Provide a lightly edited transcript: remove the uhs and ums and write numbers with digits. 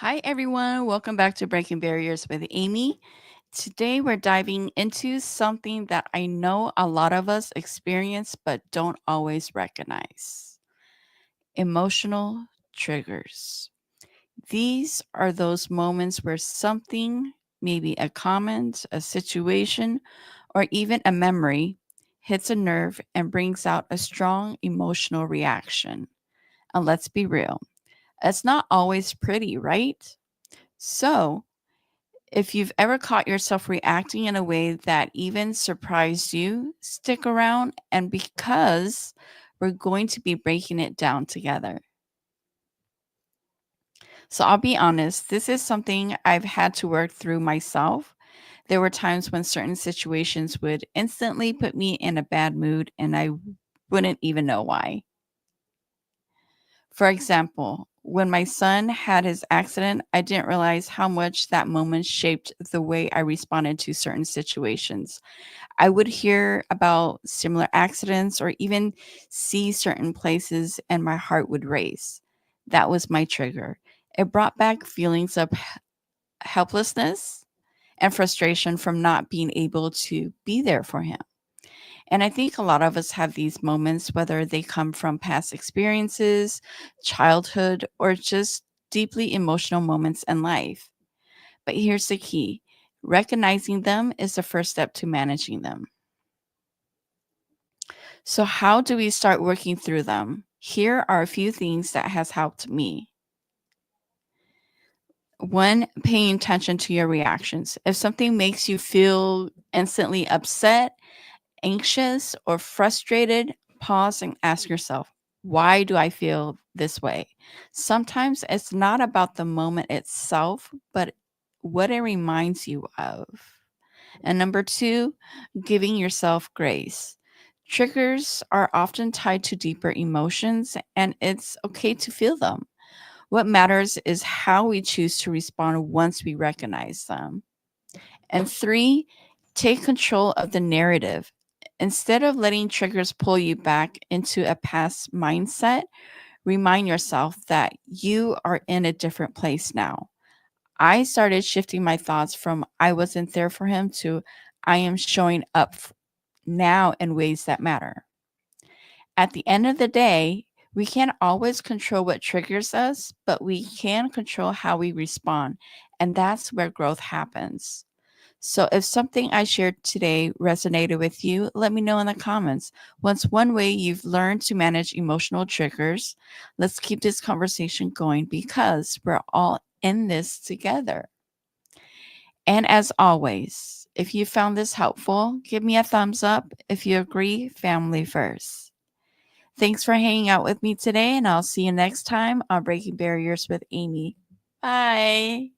Hi, everyone. Welcome back to Breaking Barriers with Amy. Today, we're diving into something that I know a lot of us experience but don't always recognize: emotional triggers. These are those moments where something, maybe a comment, a situation, or even a memory, hits a nerve and brings out a strong emotional reaction. And let's be real, it's not always pretty, right? So, if you've ever caught yourself reacting in a way that even surprised you, stick around, and because we're going to be breaking it down together. So I'll be honest, this is something I've had to work through myself. There were times when certain situations would instantly put me in a bad mood and I wouldn't even know why. For example, when my son had his accident, I didn't realize how much that moment shaped the way I responded to certain situations. I would hear about similar accidents or even see certain places, and my heart would race. That was my trigger. It brought back feelings of helplessness and frustration from not being able to be there for him. And I think a lot of us have these moments, whether they come from past experiences, childhood, or just deeply emotional moments in life. But here's the key: recognizing them is the first step to managing them. So, how do we start working through them? Here are a few things that has helped me. One, paying attention to your reactions. If something makes you feel instantly upset, anxious, or frustrated, pause and ask yourself, why do I feel this way? Sometimes it's not about the moment itself, but what it reminds you of. And number two, giving yourself grace. Triggers are often tied to deeper emotions, and it's okay to feel them. What matters is how we choose to respond once we recognize them. And three, take control of the narrative. Instead of letting triggers pull you back into a past mindset, remind yourself that you are in a different place now. I started shifting my thoughts from I wasn't there for him to I am showing up now in ways that matter. At the end of the day, we can't always control what triggers us, but we can control how we respond. And that's where growth happens. So, if something I shared today resonated with you, let me know in the comments. What's one way you've learned to manage emotional triggers? Let's keep this conversation going because we're all in this together. And as always, if you found this helpful, give me a thumbs up. If you agree, family first. Thanks for hanging out with me today, and I'll see you next time on Breaking Barriers with Amy. Bye.